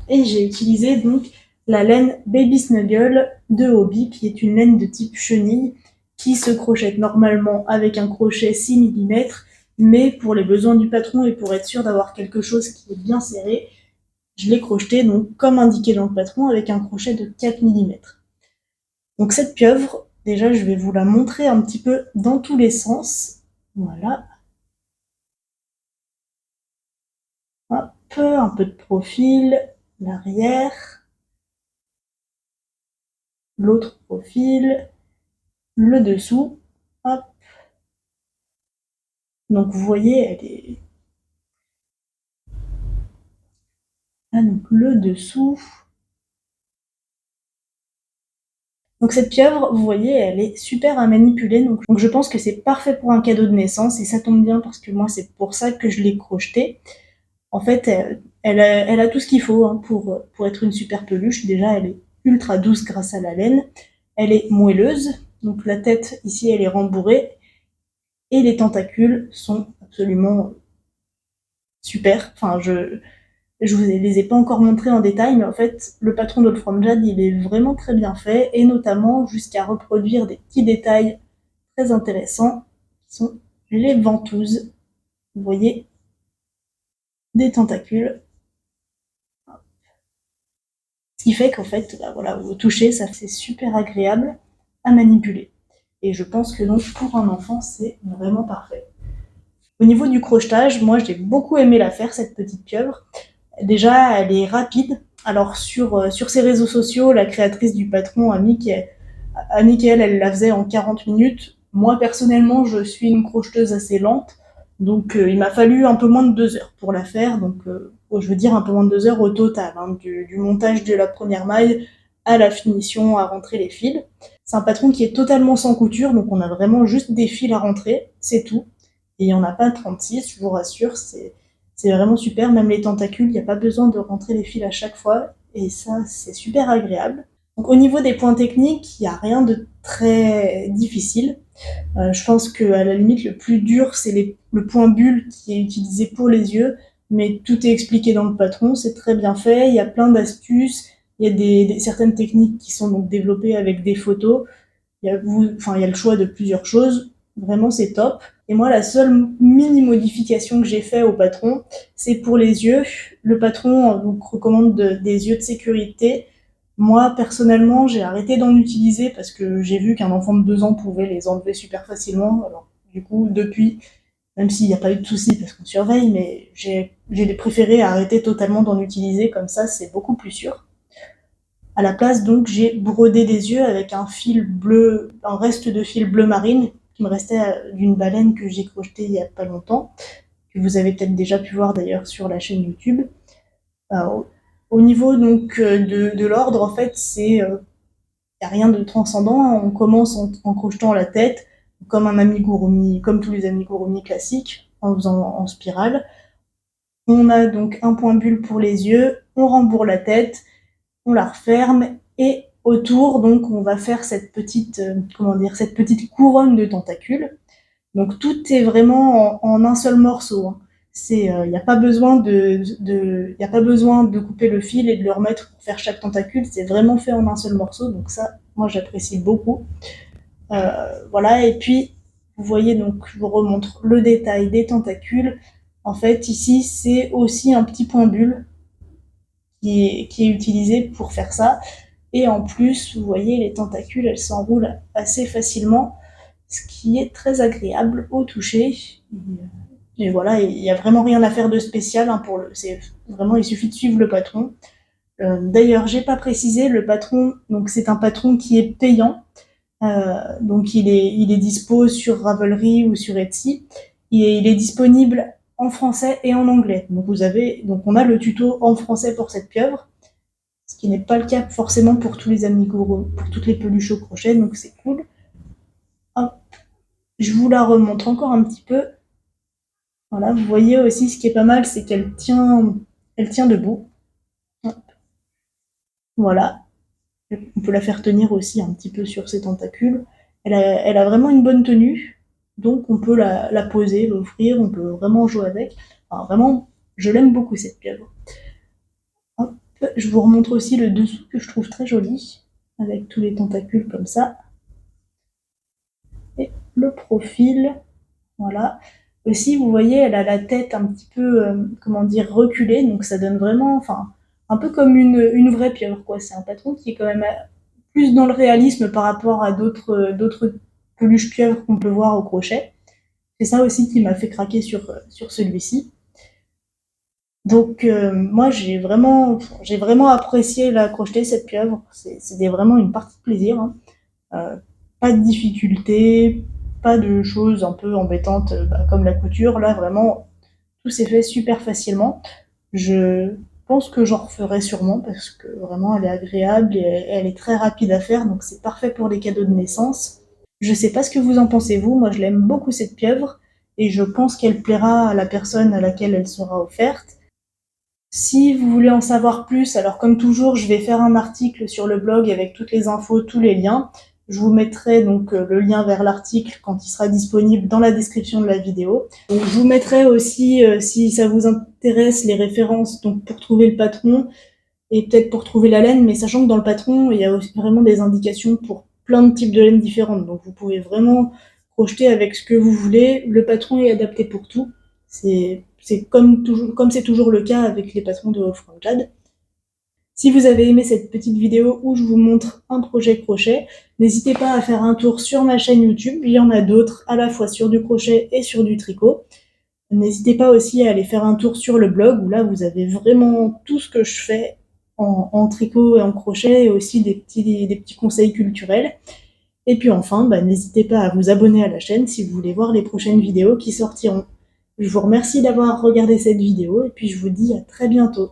Et j'ai utilisé donc la laine Baby Snuggle de Hobbii, qui est une laine de type chenille, qui se crochette normalement avec un crochet 6 mm, mais pour les besoins du patron et pour être sûr d'avoir quelque chose qui est bien serré, je l'ai crocheté donc comme indiqué dans le patron avec un crochet de 4 mm. Donc cette pieuvre, déjà je vais vous la montrer un petit peu dans tous les sens. Voilà, hop, un peu de profil, l'arrière, l'autre profil, le dessous, hop. Donc vous voyez, elle est là, donc le dessous. Donc cette pieuvre, vous voyez, elle est super à manipuler, donc je pense que c'est parfait pour un cadeau de naissance, et ça tombe bien parce que moi c'est pour ça que je l'ai crocheté. En fait, elle a tout ce qu'il faut hein, pour être une super peluche. Déjà, elle est ultra douce grâce à la laine. Elle est moelleuse, donc la tête ici elle est rembourrée, et les tentacules sont absolument super. Enfin, je vous les ai pas encore montrés en détail, mais en fait, le patron d'Old From Jade, il est vraiment très bien fait, et notamment jusqu'à reproduire des petits détails très intéressants, qui sont les ventouses. Vous voyez, des tentacules. Ce qui fait qu'en fait, bah voilà, au toucher, ça c'est super agréable à manipuler. Et je pense que donc pour un enfant, c'est vraiment parfait. Au niveau du crochetage, moi j'ai beaucoup aimé la faire, cette petite pieuvre. Déjà, elle est rapide. Alors sur ses réseaux sociaux, la créatrice du patron, Annick, elle la faisait en 40 minutes. Moi personnellement, je suis une crocheteuse assez lente. Donc il m'a fallu un peu moins de 2 heures pour la faire. Donc je veux dire un peu moins de 2 heures au total, hein, du montage de la première maille à la finition, à rentrer les fils. C'est un patron qui est totalement sans couture, donc on a vraiment juste des fils à rentrer, c'est tout. Et il n'y en a pas 36, je vous rassure, c'est vraiment super. Même les tentacules, il n'y a pas besoin de rentrer les fils à chaque fois. Et ça, c'est super agréable. Donc au niveau des points techniques, il n'y a rien de très difficile. Je pense qu'à la limite, le plus dur, c'est le point bulle qui est utilisé pour les yeux. Mais tout est expliqué dans le patron, c'est très bien fait. Il y a plein d'astuces. Il y a certaines techniques qui sont donc développées avec des photos. Il y a le choix de plusieurs choses. Vraiment, c'est top. Et moi, la seule mini modification que j'ai fait au patron, c'est pour les yeux. Le patron donc, recommande des yeux de sécurité. Moi, personnellement, j'ai arrêté d'en utiliser parce que j'ai vu qu'un enfant de 2 ans pouvait les enlever super facilement. Alors, du coup, depuis, même s'il n'y a pas eu de soucis parce qu'on surveille, mais j'ai préféré arrêter totalement d'en utiliser. Comme ça, c'est beaucoup plus sûr. À la place, donc, j'ai brodé des yeux avec un fil bleu, un reste de fil bleu marine qui me restait d'une baleine que j'ai crochetée il y a pas longtemps, que vous avez peut-être déjà pu voir d'ailleurs sur la chaîne YouTube. Alors, au niveau donc de l'ordre, en fait, c'est y a rien de transcendant. On commence en crochetant la tête comme un amigurumi, comme tous les amigurumi classiques, en faisant en spirale. On a donc un point bulle pour les yeux, on rembourre la tête, on la referme et autour, donc, on va faire cette petite, comment dire, cette petite couronne de tentacules. Donc, tout est vraiment en un seul morceau. Hein. Il n'y a pas besoin y a pas besoin de couper le fil et de le remettre pour faire chaque tentacule. C'est vraiment fait en un seul morceau. Donc ça, moi, j'apprécie beaucoup. Voilà. Et puis, vous voyez, donc, je vous remontre le détail des tentacules. En fait, ici, c'est aussi un petit point bulle qui est utilisé pour faire ça. Et en plus, vous voyez, les tentacules, elles s'enroulent assez facilement, ce qui est très agréable au toucher. Et voilà, il n'y a vraiment rien à faire de spécial hein, c'est vraiment, il suffit de suivre le patron. D'ailleurs, j'ai pas précisé, le patron, donc c'est un patron qui est payant. Donc il est dispo sur Ravelry ou sur Etsy. Il est disponible en français et en anglais. Donc on a le tuto en français pour cette pieuvre, ce qui n'est pas le cas forcément pour tous les amigurumi, pour toutes les peluches au crochet, donc c'est cool. Hop, je vous la remontre encore un petit peu. Voilà, vous voyez aussi ce qui est pas mal, c'est elle tient debout. Voilà, on peut la faire tenir aussi un petit peu sur ses tentacules. Elle a vraiment une bonne tenue, donc on peut la poser, l'offrir, on peut vraiment jouer avec. Enfin, vraiment, je l'aime beaucoup cette pieuvre. Hop. Je vous remontre aussi le dessous que je trouve très joli, avec tous les tentacules comme ça. Et le profil, voilà. Aussi, vous voyez, elle a la tête un petit peu, comment dire, reculée, donc ça donne vraiment, enfin, un peu comme une vraie pieuvre, quoi. C'est un patron qui est quand même plus dans le réalisme par rapport à d'autres peluches pieuvres qu'on peut voir au crochet. C'est ça aussi qui m'a fait craquer sur celui-ci. Donc moi j'ai vraiment apprécié la crocheter cette pieuvre. C'était vraiment une partie de plaisir, hein. Euh, Pas de difficultés, pas de choses un peu embêtantes comme la couture. Là vraiment tout s'est fait super facilement. Je pense que j'en referai sûrement parce que vraiment elle est agréable et elle est très rapide à faire, donc c'est parfait pour les cadeaux de naissance. Je sais pas ce que vous en pensez vous, moi je l'aime beaucoup cette pieuvre et je pense qu'elle plaira à la personne à laquelle elle sera offerte. Si vous voulez en savoir plus, alors comme toujours, je vais faire un article sur le blog avec toutes les infos, tous les liens. Je vous mettrai donc le lien vers l'article quand il sera disponible dans la description de la vidéo. Donc, je vous mettrai aussi, si ça vous intéresse, les références donc pour trouver le patron et peut-être pour trouver la laine, mais sachant que dans le patron, il y a aussi vraiment des indications pour plein de types de laines différentes. Donc vous pouvez vraiment crocheter avec ce que vous voulez. Le patron est adapté pour tout. C'est comme c'est toujours le cas avec les patrons de Wolfram Jade. Si vous avez aimé cette petite vidéo où je vous montre un projet crochet, n'hésitez pas à faire un tour sur ma chaîne YouTube. Il y en a d'autres, à la fois sur du crochet et sur du tricot. N'hésitez pas aussi à aller faire un tour sur le blog où là vous avez vraiment tout ce que je fais en tricot et en crochet et aussi des petits conseils culturels. Et puis enfin, n'hésitez pas à vous abonner à la chaîne si vous voulez voir les prochaines vidéos qui sortiront. Je vous remercie d'avoir regardé cette vidéo et puis je vous dis à très bientôt.